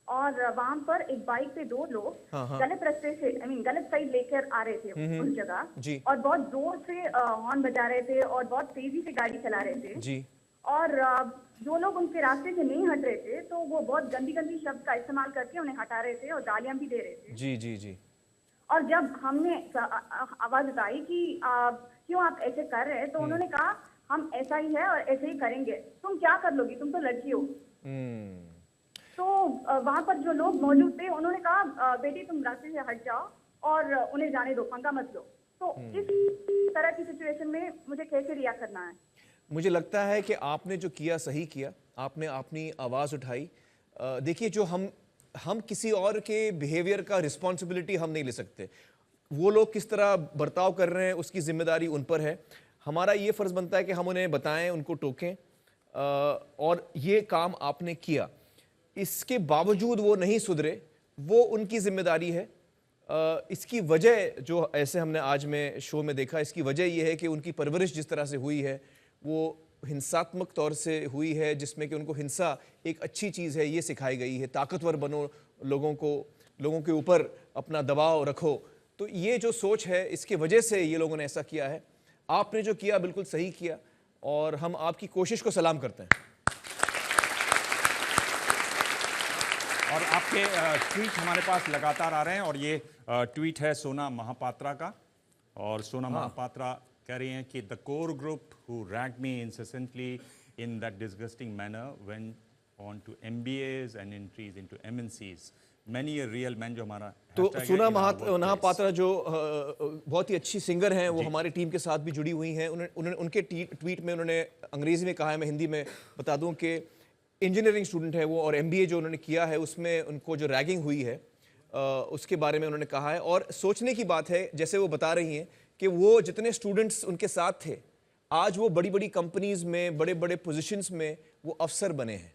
और वहाँ पर एक बाइक पे 2 लोग हाँ। गलत रास्ते से गलत साइड लेकर आ रहे थे उस जगह जी। और बहुत जोर से हॉर्न बजा रहे थे और बहुत तेजी से गाड़ी चला रहे थे जी। और जो लोग उनके रास्ते से नहीं हट रहे थे तो वो बहुत गंदी शब्द का इस्तेमाल करके उन्हें हटा रहे थे और गालियां भी दे रहे थे। जी। और जब हमने आवाज उठाई कि क्यों आप ऐसे कर रहे हैं, तो उन्होंने कहा हम ऐसा ही है और ऐसे ही करेंगे, तुम क्या कर लोगी, तुम तो लड़की हो। तो वहां पर जो लोग मौजूद थे उन्होंने कहा बेटी तुम रास्ते से हट जाओ और उन्हें जाने दो, पंगा मत लो। तो इस तरह की सिचुएशन में मुझे कैसे रिएक्ट करना है? मुझे लगता है कि आपने जो किया सही किया, आपने अपनी आवाज़ उठाई। देखिए, जो हम किसी और के बिहेवियर का रिस्पॉन्सिबिलिटी हम नहीं ले सकते। वो लोग किस तरह बर्ताव कर रहे हैं उसकी जिम्मेदारी उन पर है। हमारा ये फ़र्ज़ बनता है कि हम उन्हें बताएं, उनको टोकें, और ये काम आपने किया। इसके बावजूद वो नहीं सुधरे, वो उनकी जिम्मेदारी है। इसकी वजह जो ऐसे हमने आज में शो में देखा, इसकी वजह ये है कि उनकी परवरिश जिस तरह से हुई है वो हिंसात्मक तौर से हुई है, जिसमें कि उनको हिंसा एक अच्छी चीज़ है ये सिखाई गई है। ताकतवर बनो, लोगों के ऊपर अपना दबाव रखो। तो ये जो सोच है, इसके वजह से ये लोगों ने ऐसा किया है। आपने जो किया बिल्कुल सही किया, और हम आपकी कोशिश को सलाम करते हैं। और आपके ट्वीट हमारे पास लगातार आ रहे हैं, और ये ट्वीट है सोना महापात्रा का, और सोना महापात्रा कह रही हैं कि the core group who ragged me incessantly in that disgusting manner went on to MBAs and entries into MNCs, many a real man. जो हमारा तो सोना महापात्रा जो बहुत ही अच्छी सिंगर हैं, वो हमारी टीम के साथ भी जुड़ी हुई हैं। उनके ट्वीट में उन्होंने अंग्रेजी में कहा है, मैं हिंदी में बता दूं कि इंजीनियरिंग स्टूडेंट है वो, और MBA जो उन्होंने किया है उसमें उनको जो रैगिंग हुई है उसके बारे में उन्होंने कहा है। और सोचने की बात है, जैसे वो बता रही हैं कि वो जितने स्टूडेंट्स उनके साथ थे, आज वो बड़ी बड़ी कंपनीज में, बड़े बड़े पोजीशंस में वो अफसर बने हैं।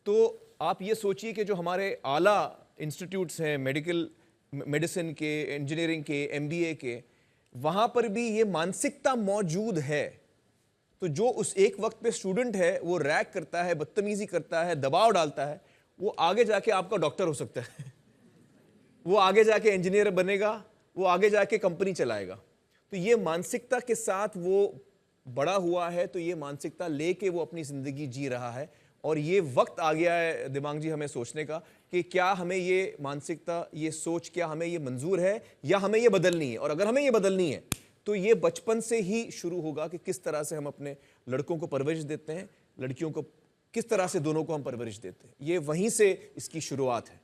तो आप ये सोचिए कि जो हमारे आला इंस्टीट्यूट्स हैं, मेडिसिन के, इंजीनियरिंग के, MBA के, वहाँ पर भी ये मानसिकता मौजूद है। तो जो उस एक वक्त पे स्टूडेंट है वो रैग करता है, बदतमीजी करता है, दबाव डालता है, वो आगे जाके आपका डॉक्टर हो सकता है वो आगे जाके इंजीनियर बनेगा, वो आगे जाके कंपनी चलाएगा। तो ये मानसिकता के साथ वो बड़ा हुआ है, तो ये मानसिकता लेके वो अपनी ज़िंदगी जी रहा है। और ये वक्त आ गया है दिमाग जी हमें सोचने का कि क्या हमें ये मानसिकता, ये सोच, क्या हमें ये मंजूर है या हमें ये बदलनी है। और अगर हमें ये बदलनी है तो ये बचपन से ही शुरू होगा कि किस तरह से हम अपने लड़कों को परवरिश देते हैं, लड़कियों को किस तरह से, दोनों को हम परवरिश देते हैं। ये वहीं से इसकी शुरुआत है।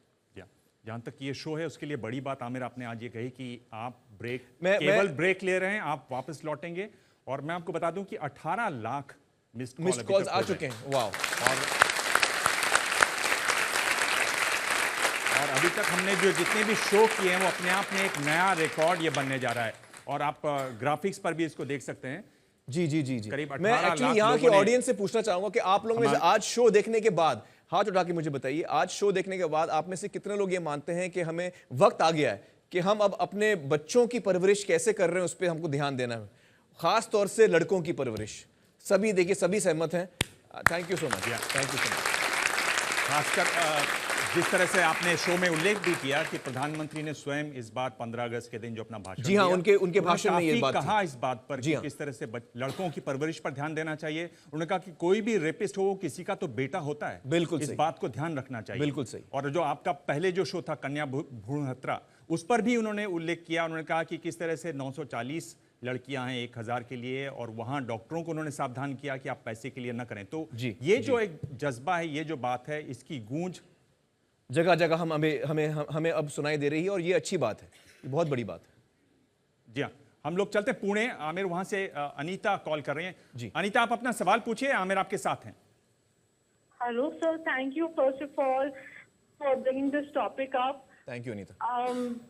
जहाँ तक ये शो है उसके लिए बड़ी बात आमिर आपने आज ये कही कि आप केवल ब्रेक ले रहे हैं, आप वापस लौटेंगे। और मैं आपको बता दूं कि 18 लाख मिस्ड कॉल्स आ चुके हैं। वाह। और अभी तक हमने जो जितने भी शो किए हैं वो अपने आप में एक नया रिकॉर्ड ये बनने जा रहा है। और आप ग्राफिक्स पर भी इसको देख सकते हैं। जी। करीब 18 मैं एक्चुअली यहाँ के ऑडियंस से पूछना चाहूंगा कि आप लोगों में से आज शो देखने के बाद, हाथ उठा के मुझे बताइए, आज शो देखने के बाद आप में से कितने लोग ये मानते हैं कि हमें वक्त आ गया है कि हम अब अपने बच्चों की परवरिश कैसे कर रहे हैं उस पर हमको ध्यान देना है, खास तौर से लड़कों की परवरिश। सभी देखिए, सभी सहमत हैं। Thank you so much. Thank you so much. खासकर जिस तरह से आपने शो में उल्लेख भी किया कि प्रधानमंत्री ने स्वयं इस बार 15 अगस्त के दिन जो अपना भाषण जी हाँ, उनके भाषण में ये बात कहा इस बात पर कि किस तरह से लड़कों की परवरिश पर ध्यान देना चाहिए। उन्होंने कहा कि कोई भी रेपिस्ट हो किसी का तो बेटा होता है, बिल्कुल इस बात को ध्यान रखना चाहिए। बिल्कुल सही। और जो आपका पहले जो शो था कन्या भ्रूण हत्या, उस पर भी उन्होंने उल्लेख किया। उन्होंने कहा कि किस तरह से 940 लड़कियां हैं 1000 के लिए, और वहां डॉक्टरों को उन्होंने सावधान किया कि आप पैसे के लिए न करें। तो जी, ये जो एक जज्बा है, ये जो बात है, इसकी गूंज जगह जगह हमें अब सुनाई दे रही है, और ये अच्छी बात है, ये बहुत बड़ी बात है। जी हाँ, हम लोग चलते पुणे। आमिर वहां से अनीता कॉल कर रहे हैं। जी अनीता, आप अपना सवाल पूछिए, आमिर आपके साथ हैं। Hello, sir. Thank you, first of all, for bringing this topic up. Thank you, Anita.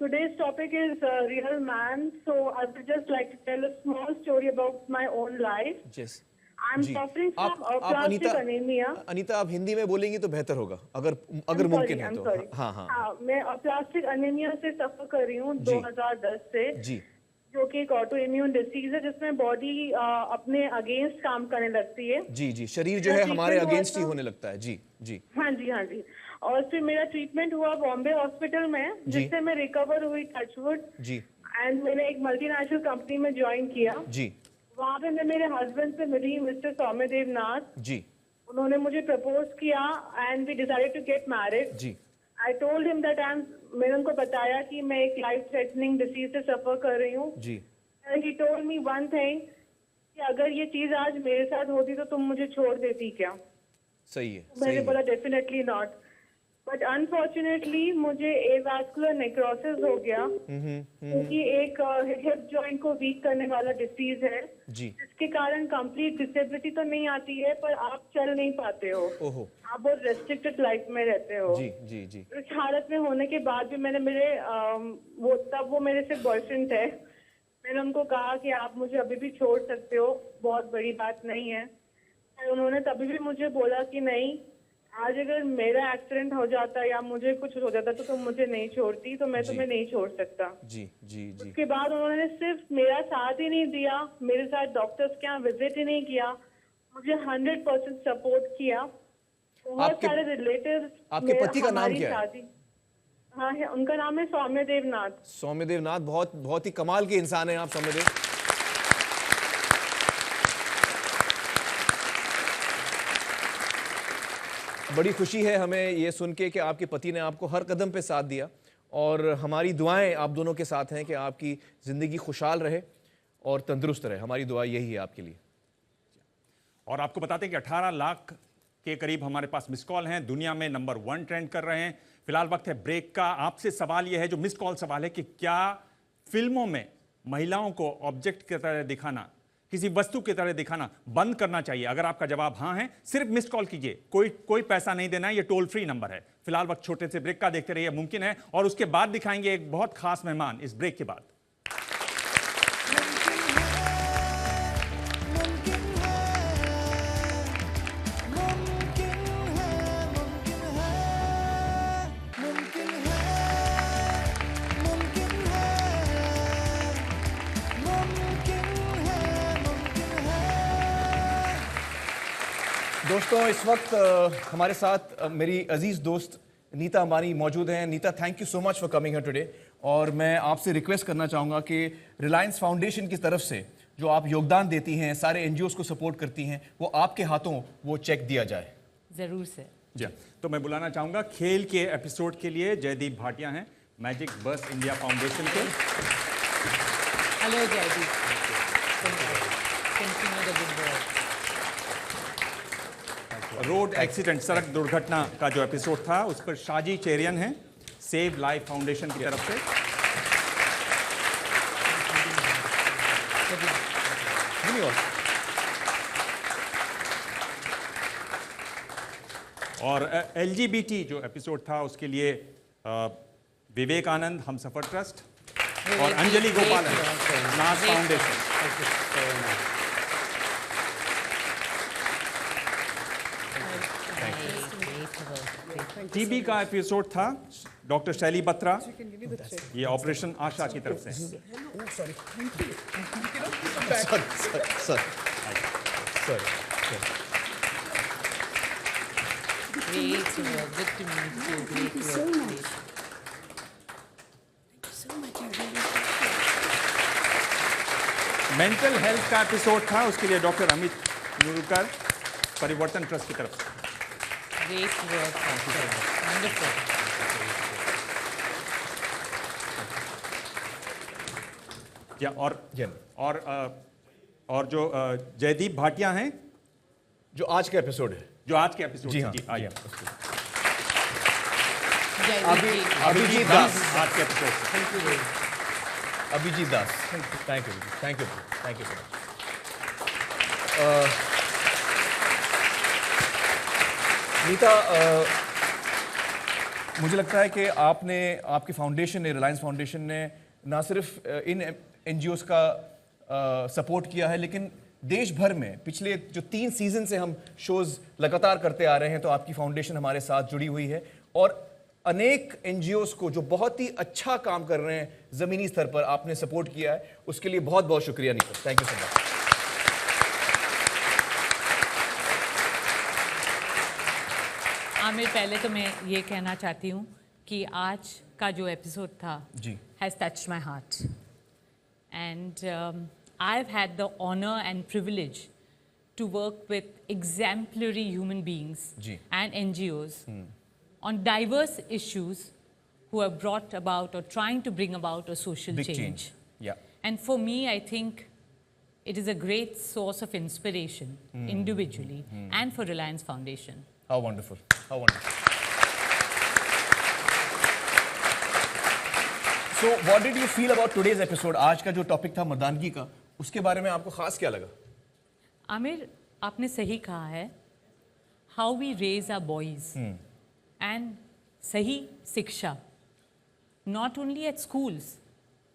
Today's topic is real man. So I would just like to tell a small story about my own life. Yes. I'm suffering from aplastic anemia. Anita, आप हिंदी में बोलेंगी तो बेहतर होगा, अगर मुमकिन है तो। हाँ हाँ। मैं aplastic anemia से सफर कर रही हूँ 2010 से। जी। जो कि एक ऑटो इम्यून डिसीज है जिसमें बॉडी अपने अगेंस्ट काम करने लगती है। जी जी, शरीर जो है हमारे अगेंस्ट ही होने लगता है। जी जी। हाँ जी, हाँ जी। और फिर मेरा ट्रीटमेंट हुआ बॉम्बे हॉस्पिटल में, जिससे मैं रिकवर हुई, टचवुड। जी। एंड मैंने एक मल्टीनेशनल कंपनी में ज्वाइन किया। जी। वहाँ पे मैं मेरे हस्बैंड से मिली, मिस्टर सौम्यदेव नाथ। जी। उन्होंने मुझे प्रपोज किया and we decided to get married. जी। आई टोल्ड हिम दैट मैंने उनको बताया कि मैं एक लाइफ थ्रेटनिंग डिसीज से सफर कर रही हूँ। जी। He told me one thing कि अगर ये चीज आज मेरे साथ होती तो तुम मुझे छोड़ देती क्या? सही है। मैंने बोला डेफिनेटली नॉट, बट अनफॉर्चुनेटली मुझे एवास्कुलर नेक्रोसिस हो गया, क्योंकि एक हिप जॉइंट को वीक करने वाला डिसीज है, जिसके कारण कंप्लीट डिसेबिलिटी तो नहीं आती है, पर आप चल नहीं पाते हो। ओहो। आप बहुत रेस्ट्रिक्टेड लाइफ में रहते हो। जी जी जी। इस हालत में होने के बाद भी मैंने वो मेरे से बॉयफ्रेंड थे, मैंने उनको कहा कि आप मुझे अभी भी छोड़ सकते हो, बहुत बड़ी बात नहीं है। और उन्होंने तभी भी मुझे बोला कि नहीं, आज अगर मेरा एक्सीडेंट हो जाता या मुझे कुछ हो जाता तो तुम मुझे नहीं छोड़ती, तो मैं तुम्हें नहीं छोड़ सकता। जी जी जी। उसके बाद उन्होंने सिर्फ मेरा साथ ही नहीं दिया, मेरे साथ डॉक्टर्स के यहाँ विजिट ही नहीं किया, मुझे 100% सपोर्ट किया। बहुत सारे रिलेटिव्स। आपके पति का नाम क्या है? हाँ है, उनका नाम है सौम्यदेव नाथ। सौम्यदेव नाथ, बहुत ही कमाल के इंसान हैं आप सौम्यदेव। बड़ी खुशी है हमें ये सुन के कि आपके पति ने आपको हर कदम पे साथ दिया, और हमारी दुआएं आप दोनों के साथ हैं कि आपकी ज़िंदगी खुशहाल रहे और तंदुरुस्त रहे। हमारी दुआ यही है आपके लिए। और आपको बताते हैं कि 18 लाख के करीब हमारे पास मिस कॉल हैं, दुनिया में नंबर 1 ट्रेंड कर रहे हैं। फिलहाल वक्त है ब्रेक का। आपसे सवाल यह है, जो मिस कॉल सवाल है, कि क्या फिल्मों में महिलाओं को ऑब्जेक्ट की तरह दिखाना, किसी वस्तु की तरह दिखाना बंद करना चाहिए? अगर आपका जवाब हाँ है, सिर्फ मिस कॉल कीजिए, कोई पैसा नहीं देना है, ये टोल फ्री नंबर है। फिलहाल वक्त छोटे से ब्रेक का, देखते रहिए मुमकिन है, और उसके बाद दिखाएंगे एक बहुत खास मेहमान इस ब्रेक के बाद। दोस्तों, इस वक्त हमारे साथ मेरी अजीज दोस्त नीता अंबानी मौजूद हैं। Nita, thank you so much for coming here today. और मैं आपसे रिक्वेस्ट करना चाहूँगा कि रिलायंस फाउंडेशन की तरफ से जो आप योगदान देती हैं, सारे एनजीओज़ को सपोर्ट करती हैं, वो आपके हाथों वो चेक दिया जाए। ज़रूर सर। जी, तो मैं बुलाना चाहूँगा खेल के एपिसोड के लिए जयदीप भाटिया हैं, मैजिक बस इंडिया फाउंडेशन के। हेलो जयदीप। रोड एक्सीडेंट, सड़क दुर्घटना का जो एपिसोड था, उस पर शाजी चेरियन है, सेव लाइफ फाउंडेशन की तरफ से। और LGBT जो एपिसोड था, उसके लिए विवेकानंद हमसफर ट्रस्ट और अंजलि गोपाल नाथ फाउंडेशन। टीबी का एपिसोड था डॉक्टर शैली बत्रा, ये ऑपरेशन आशा की तरफ से। मेंटल हेल्थ का एपिसोड था, उसके लिए डॉक्टर अमित नुरकर परिवर्तन ट्रस्ट की तरफ से। Great work. Wonderful. या और जो जयदीप भाटिया हैं, जो आज का एपिसोड है, जो आज के एपिसोड जी हाँ, आइए। अभिजीत दास आज के एपिसोड से। Thank you Abhijit Das, thank you thank you thank you. Nita, मुझे लगता है कि आपकी फाउंडेशन ने, रिलायंस फाउंडेशन ने ना सिर्फ इन एनजीओस का सपोर्ट किया है, लेकिन देश भर में पिछले जो 3 सीजन से हम शोज लगातार करते आ रहे हैं, तो आपकी फाउंडेशन हमारे साथ जुड़ी हुई है और अनेक एनजीओस को जो बहुत ही अच्छा काम कर रहे हैं ज़मीनी स्तर पर आपने सपोर्ट किया है, उसके लिए बहुत बहुत शुक्रिया Nita, thank you so much. Aamir, पहले तो मैं ये कहना चाहती हूँ कि आज का जो एपिसोड था जी has touched my heart and I have had the honour and privilege to work with exemplary human beings जी. and NGOs on diverse issues who have brought about or trying to bring about a social Big change. Yeah. And for me, I think it is a great source of inspiration individually and for Reliance Foundation. How wonderful. How wonderful. So, what did you feel about today's episode? आज का जो topic था मर्दानगी का, उसके बारे में आपको खास क्या लगा? आमिर, आपने सही कहा है, how we raise our boys and सही शिक्षा not only at schools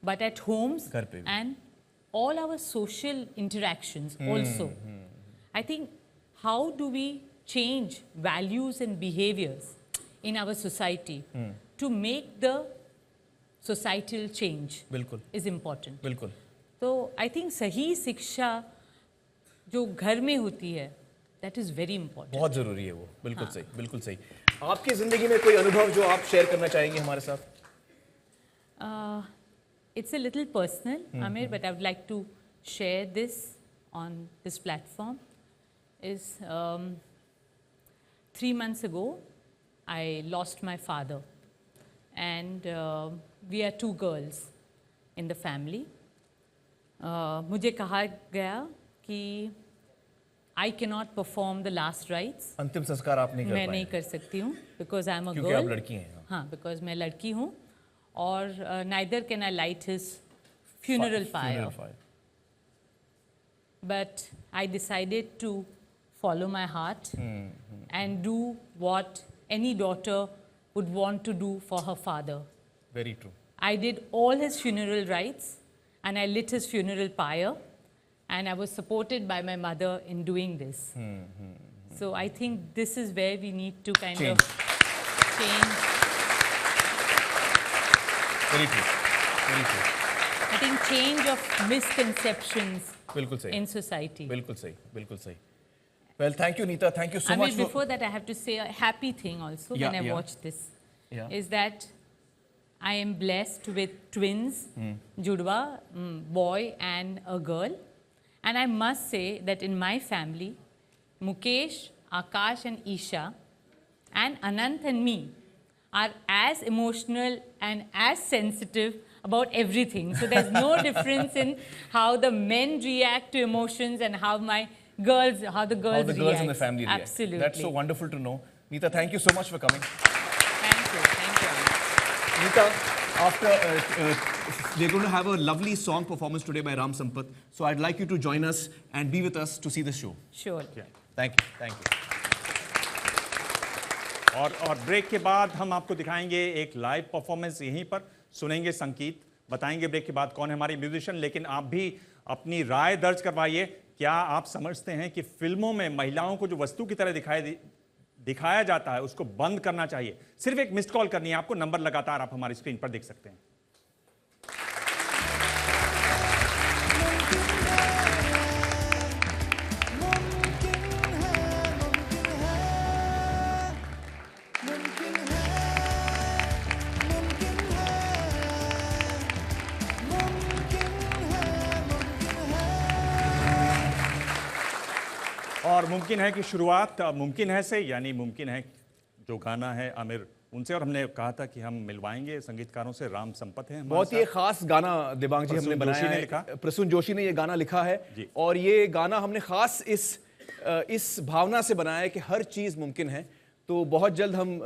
but at homes and all our social interactions also. I think how do we change values and behaviours in our society to make the societal change बिल्कुल is important. बिल्कुल. तो I think सही शिक्षा जो घर में होती है, दैट इज़ वेरी इंपॉर्टेंट. बहुत ज़रूरी है वो. बिल्कुल सही, बिल्कुल सही. आपकी ज़िंदगी में कोई अनुभव जो आप शेयर करना चाहेंगे हमारे साथ? It's a little personal, Amir, but I would like to share this on this platform. Is 3 months ago, I lost my father, and we are 2 girls in the family. मुझे कहा गया कि I cannot perform the last rites. अंतिम संस्कार आप नहीं कर मैं पाए. नहीं कर सकती हूँ because I am a girl. क्योंकि आप लड़की हैं. हाँ, because मैं लड़की हूँ और neither can I light his funeral fire. But I decided to follow my heart and do what any daughter would want to do for her father. Very true. I did all his funeral rites and I lit his funeral pyre. And I was supported by my mother in doing this. So I think this is where we need to kind of change. Very true. Very true. I think change of misconceptions बिल्कुल सही. in society. बिल्कुल सही. बिल्कुल सही. Well, thank you, Neeta. Thank you so I much. mean, before that, I have to say a happy thing also when I watched this. Is that I am blessed with twins, Judwa, boy and a girl. And I must say that in my family, Mukesh, Akash and Isha and Anant and me are as emotional and as sensitive about everything. So there's no difference in how the men react to emotions and how the girls How the girls react. in the family react. Absolutely. That's so wonderful to know. Neeta, thank you so much for coming. Thank you. Thank you. Neeta, after we're going to have a lovely song performance today by Ram Sampath. So I'd like you to join us and be with us to see the show. Sure. Thank you. Thank you. और break के बाद हम आपको दिखाएंगे एक live performance यहीं पर सुनेंगे संगीत, बताएंगे ब्रेक के बाद कौन है हमारे म्यूजिशियन. लेकिन आप भी अपनी राय दर्ज करवाइए. क्या आप समझते हैं कि फिल्मों में महिलाओं को जो वस्तु की तरह दिखाया जाता है उसको बंद करना चाहिए? सिर्फ एक मिस्ड कॉल करनी है आपको. नंबर लगातार आप हमारी स्क्रीन पर देख सकते हैं. और मुमकिन है कि शुरुआत मुमकिन है से, यानी मुमकिन है जो गाना है आमिर उनसे और हमने कहा था कि हम मिलवाएंगे संगीतकारों से। राम संपत हैं हमारे बहुत ही खास गाना दिबांग जी हमने बनाया है। प्रसून जोशी ने ये गाना लिखा है और ये गाना हमने खास इस भावना से बनाया है कि हर चीज मुमकिन है। तो बहुत जल्द हम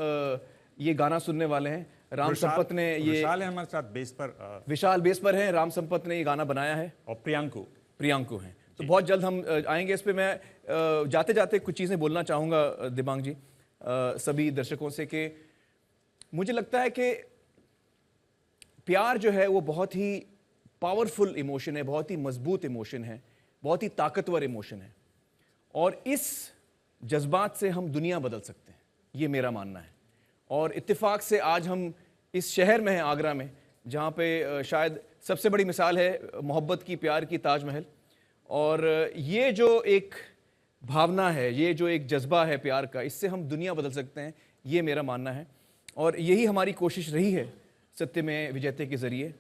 ये गाना सुनने वाले हैं। राम संपत ने ये विशाल है हमारे साथ बेस पर, विशाल बेस पर हैं। राम संपत ने ये गाना बनाया है और प्रियांकु हैं। तो बहुत जल्द हम आएंगे इस पे। मैं जाते जाते कुछ चीज़ें बोलना चाहूँगा दिबांग जी सभी दर्शकों से कि मुझे लगता है कि प्यार जो है वो बहुत ही पावरफुल इमोशन है, बहुत ही मजबूत इमोशन है, बहुत ही ताकतवर इमोशन है और इस जज्बात से हम दुनिया बदल सकते हैं, ये मेरा मानना है। और इत्तेफाक से आज हम इस शहर में हैं, आगरा में, जहाँ पे शायद सबसे बड़ी मिसाल है मोहब्बत की, प्यार की, ताजमहल। और ये जो एक भावना है, ये जो एक जज्बा है प्यार का, इससे हम दुनिया बदल सकते हैं, ये मेरा मानना है। और यही हमारी कोशिश रही है सत्य में विजयते के ज़रिए।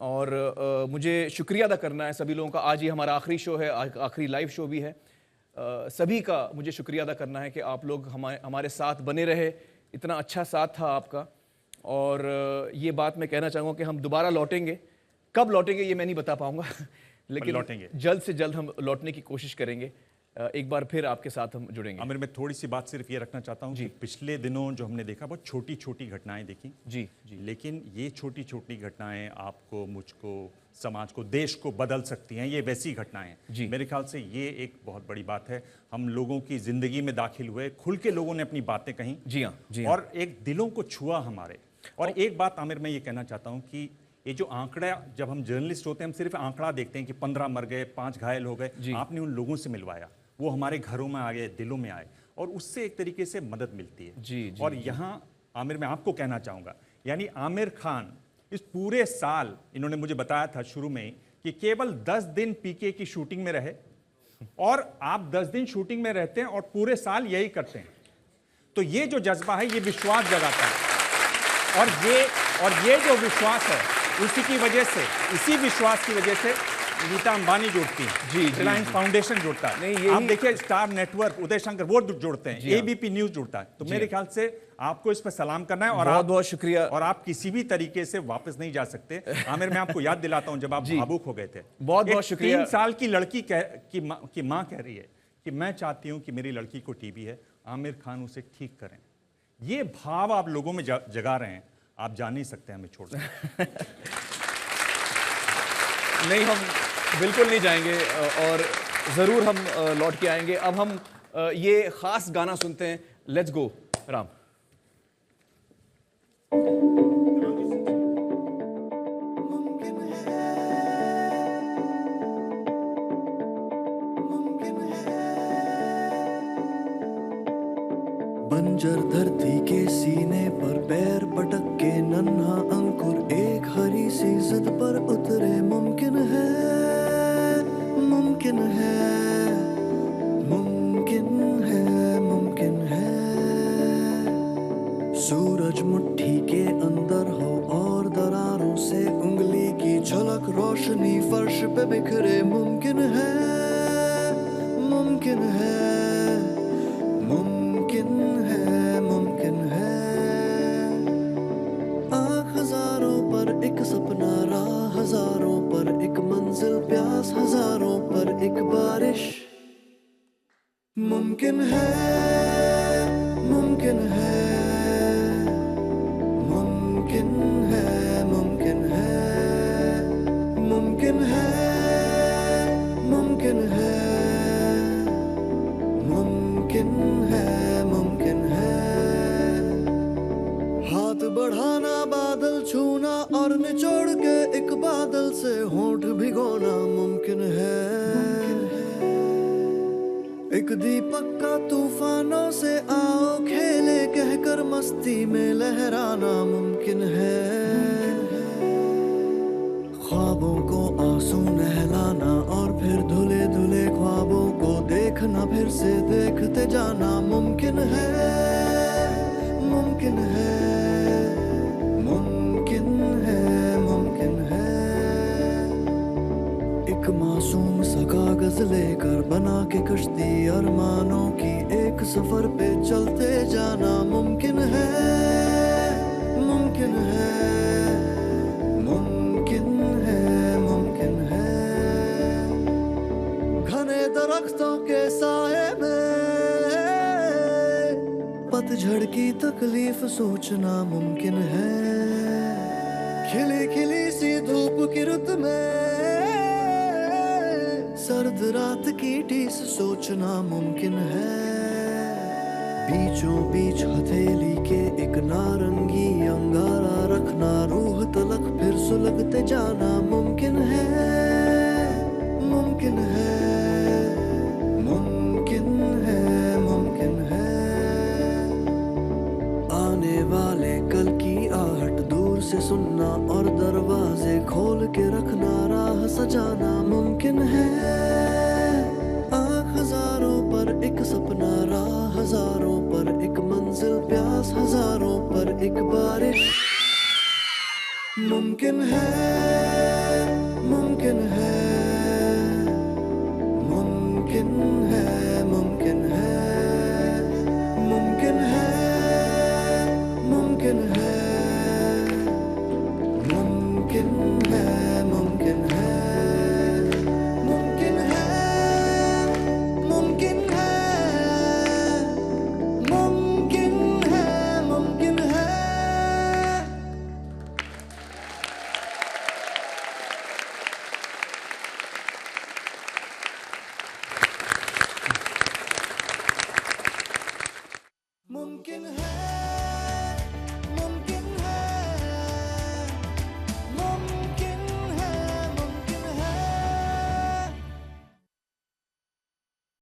और मुझे शुक्रिया अदा करना है सभी लोगों का। आज ये हमारा आखिरी शो है, आखिरी लाइव शो भी है। सभी का मुझे शुक्रिया अदा करना है कि आप लोग हमारे साथ बने रहे, इतना अच्छा साथ था आपका। और ये बात मैं कहना चाहूँगा कि हम दोबारा लौटेंगे। कब लौटेंगे ये मैं नहीं बता पाऊँगा लेकिन लौटेंगे, जल्द से जल्द हम लौटने की कोशिश करेंगे। एक बार फिर आपके साथ हम जुड़ेंगे। आमिर, मैं थोड़ी सी बात सिर्फ ये रखना चाहता हूँ कि पिछले दिनों जो हमने देखा बहुत छोटी छोटी घटनाएं देखी जी, लेकिन ये छोटी छोटी घटनाएं आपको, मुझको, समाज को, देश को बदल सकती हैं। ये वैसी घटनाएं हैं। मेरे ख्याल से ये एक बहुत बड़ी बात है। हम लोगों की जिंदगी में दाखिल हुए, खुल के लोगों ने अपनी बातें कहीं, जी हाँ, और एक दिलों को छुआ हमारे। और एक बात आमिर मैं ये कहना चाहता हूँ कि ये जो आंकड़ा, जब हम जर्नलिस्ट होते हैं हम सिर्फ आंकड़ा देखते हैं कि 15 मर गए, 5 घायल हो गए। आपने उन लोगों से मिलवाया, वो हमारे घरों में आ गए, दिलों में आए, और उससे एक तरीके से मदद मिलती है। जी, और यहाँ आमिर मैं आपको कहना चाहूँगा, यानी आमिर खान इस पूरे साल, इन्होंने मुझे बताया था शुरू में कि केवल 10 दिन पीके की शूटिंग में रहे, और आप 10 दिन शूटिंग में रहते हैं और पूरे साल यही करते हैं। तो ये जो जज्बा है ये विश्वास जगाता है, और ये जो विश्वास है उसी की वजह से, इसी विश्वास की वजह से नीता अंबानी जुड़ती है, रिलायंस फाउंडेशन जुड़ता है, आप देखिए स्टार नेटवर्क, उदय शंकर वो जुड़ते हैं, एबीपी न्यूज जुड़ता है। तो मेरे ख्याल से आपको इस पर सलाम करना है, और बहुत बहुत शुक्रिया। और आप किसी भी तरीके से वापस नहीं जा सकते। आमिर, मैं आपको याद दिलाता हूं जब आप भावुक हो गए थे, बहुत बहुत शुक्रिया। 3 साल की लड़की की माँ कह रही है कि मैं चाहती हूं कि मेरी लड़की को टीबी है, आमिर खान उसे ठीक करें। ये भाव आप लोगों में जगा रहे हैं, आप जा नहीं सकते हमें छोड़ नहीं, हम बिल्कुल नहीं जाएंगे और ज़रूर हम लौट के आएंगे। अब हम ये ख़ास गाना सुनते हैं, लेट्स गो राम। बंजर धरती के सीने पर पैर पटक के नन्हा अंकुर एक हरी सी जिद पर उतरे। मुमकिन है, मुमकिन है, मुमकिन है, मुमकिन है। सूरज मुट्ठी के अंदर हो और दरारों से उंगली की झलक, रोशनी फर्श पे बिखरे। मुमकिन है, मुमकिन है, मुमकिन है, मुमकिन है। आँख हजारों पर एक सपना, राह हजारों पर एक मंजिल, प्यास हजारों पर एक बारिश। मुमकिन है, मुमकिन है, मुमकिन है, मुमकिन है, मुमकिन है, मुमकिन है, मुमकिन है, मुमकिन है। हाथ बढ़ाना, बादल छूना और निचोड़ के एक बादल से होंठ भिगोना। मुमकिन है, एक दीपक का तूफानों से आओ खेले कहकर मस्ती में लहराना। मुमकिन है, ख्वाबों को आंसू नहलाना और फिर धुले धुले ख्वाबों को देखना, फिर से देखते जाना। मुमकिन है, मुमकिन है, मुमकिन है, मुमकिन है। एक मासूम सा कागज लेकर बना के कश्ती अरमानों की, एक सफर पे चलते जाना। मुमकिन है, तकलीफ सोचना मुमकिन है, खिली खिली सी धूप की रुत में सर्द रात की टीस सोचना मुमकिन है, बीचों बीच हथेली के एक नारंगी अंगारा रखना, रूह तलक फिर सुलगते जाना मुमकिन है, मुमकिन है, मुमकिन है, मुमकिन है। आने वाले कल की आहट दूर से सुनना और दरवाजे खोल के रखना, राह सजाना मुमकिन है। आँख हजारों पर एक सपना, राह हजारों पर एक मंजिल, प्यास हजारों पर एक बारिश मुमकिन है, मुमकिन है, मुमकिन है, मुमकिन है, मुमकिन है, मुमकिन है।